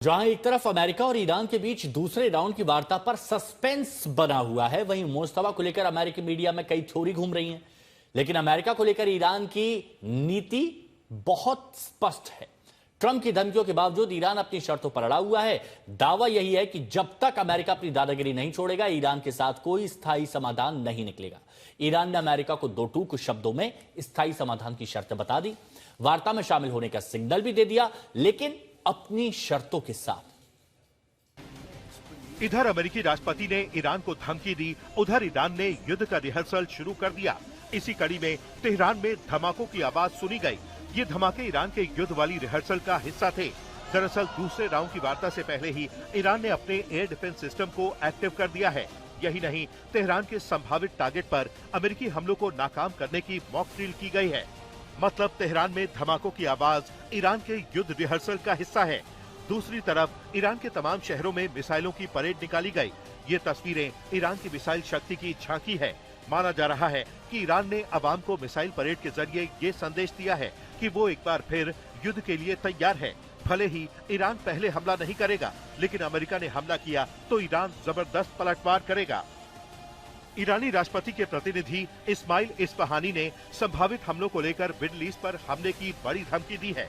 जहां एक तरफ अमेरिका और ईरान के बीच दूसरे राउंड की वार्ता पर सस्पेंस बना हुआ है, वहीं मुश्तबा को लेकर अमेरिकी मीडिया में कई थ्योरी घूम रही हैं। लेकिन अमेरिका को लेकर ईरान की नीति बहुत स्पष्ट है। ट्रंप की धमकियों के बावजूद ईरान अपनी शर्तों पर अड़ा हुआ है। दावा यही है कि जब तक अमेरिका अपनी दादागिरी नहीं छोड़ेगा, ईरान के साथ कोई स्थायी समाधान नहीं निकलेगा। ईरान ने अमेरिका को दो टूक शब्दों में स्थायी समाधान की शर्तें बता दी, वार्ता में शामिल होने का सिग्नल भी दे दिया, लेकिन अपनी शर्तों के साथ। इधर अमेरिकी राष्ट्रपति ने ईरान को धमकी दी, उधर ईरान ने युद्ध का रिहर्सल शुरू कर दिया। इसी कड़ी में तेहरान में धमाकों की आवाज सुनी गई। ये धमाके ईरान के युद्ध वाली रिहर्सल का हिस्सा थे। दरअसल दूसरे राउंड की वार्ता से पहले ही ईरान ने अपने एयर डिफेंस सिस्टम को एक्टिव कर दिया है। यही नहीं, तेहरान के संभावित टारगेट पर अमेरिकी हमलों को नाकाम करने की मॉक ड्रिल की गई है। मतलब तेहरान में धमाकों की आवाज ईरान के युद्ध रिहर्सल का हिस्सा है। दूसरी तरफ ईरान के तमाम शहरों में मिसाइलों की परेड निकाली गई। ये तस्वीरें ईरान की मिसाइल शक्ति की झांकी है। माना जा रहा है कि ईरान ने अवाम को मिसाइल परेड के जरिए ये संदेश दिया है कि वो एक बार फिर युद्ध के लिए तैयार है। भले ही ईरान पहले हमला नहीं करेगा, लेकिन अमेरिका ने हमला किया तो ईरान जबरदस्त पलटवार करेगा। ईरानी राष्ट्रपति के प्रतिनिधि इस्माइल इस्फहानी ने संभावित हमलों को लेकर मिडिल ईस्ट पर हमले की बड़ी धमकी दी है।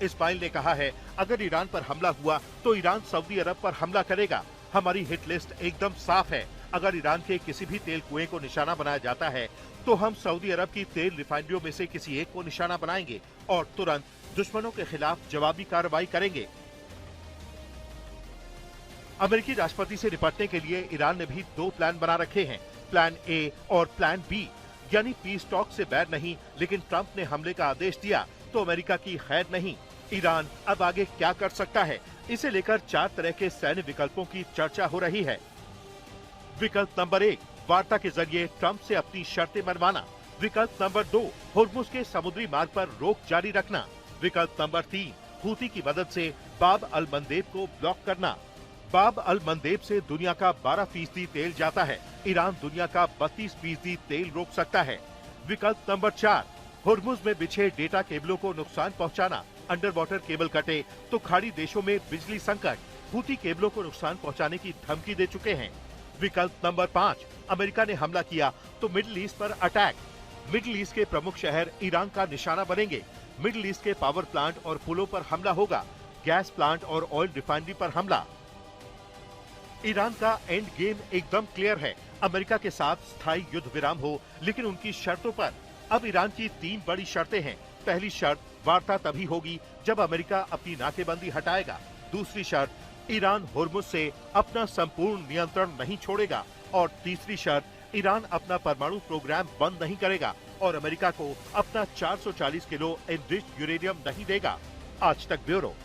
इस्माइल ने कहा है, अगर ईरान पर हमला हुआ तो ईरान सऊदी अरब पर हमला करेगा। हमारी हिट लिस्ट एकदम साफ है। अगर ईरान के किसी भी तेल कुएं को निशाना बनाया जाता है तो हम सऊदी अरब की तेल रिफाइनरियों में से किसी एक को निशाना बनाएंगे और तुरंत दुश्मनों के खिलाफ जवाबी कार्रवाई करेंगे। अमेरिकी राष्ट्रपति से निपटने के लिए ईरान ने भी दो प्लान बना रखे हैं, प्लान ए और प्लान बी। यानी पीस टॉक से बैर नहीं, लेकिन ट्रंप ने हमले का आदेश दिया तो अमेरिका की खैर नहीं। ईरान अब आगे क्या कर सकता है, इसे लेकर 4 तरह के सैन्य विकल्पों की चर्चा हो रही है। विकल्प नंबर 1, वार्ता के जरिए ट्रंप से अपनी शर्तें मनवाना। विकल्प नंबर 2, होर्मुज के समुद्री मार्ग पर रोक जारी रखना। विकल्प नंबर 3, हूती की मदद से बाब अल मंदेब को ब्लॉक करना। बाब अल मंदेब से दुनिया का 12% तेल जाता है। ईरान दुनिया का 32% तेल रोक सकता है। विकल्प नंबर 4, होर्मुज में बिछे डेटा केबलों को नुकसान पहुंचाना। अंडर वाटर केबल कटे तो खाड़ी देशों में बिजली संकट। हूती केबलों को नुकसान पहुंचाने की धमकी दे चुके हैं। विकल्प नंबर 5, अमेरिका ने हमला किया तो मिडिल ईस्ट पर अटैक। मिडिल ईस्ट के प्रमुख शहर ईरान का निशाना बनेंगे। मिडिल ईस्ट के पावर प्लांट और पुलों पर हमला होगा। गैस प्लांट और ऑयल रिफाइनरी पर हमला। ईरान का एंड गेम एकदम क्लियर है। अमेरिका के साथ स्थायी युद्ध विराम हो, लेकिन उनकी शर्तों पर। अब ईरान की 3 बड़ी शर्तें हैं। पहली शर्त, वार्ता तभी होगी जब अमेरिका अपनी नाकेबंदी हटाएगा। दूसरी शर्त, ईरान होर्मुज से अपना संपूर्ण नियंत्रण नहीं छोड़ेगा। और तीसरी शर्त, ईरान अपना परमाणु प्रोग्राम बंद नहीं करेगा और अमेरिका को अपना 440 किलो एनरिच्ड यूरेनियम नहीं देगा। आज तक ब्यूरो।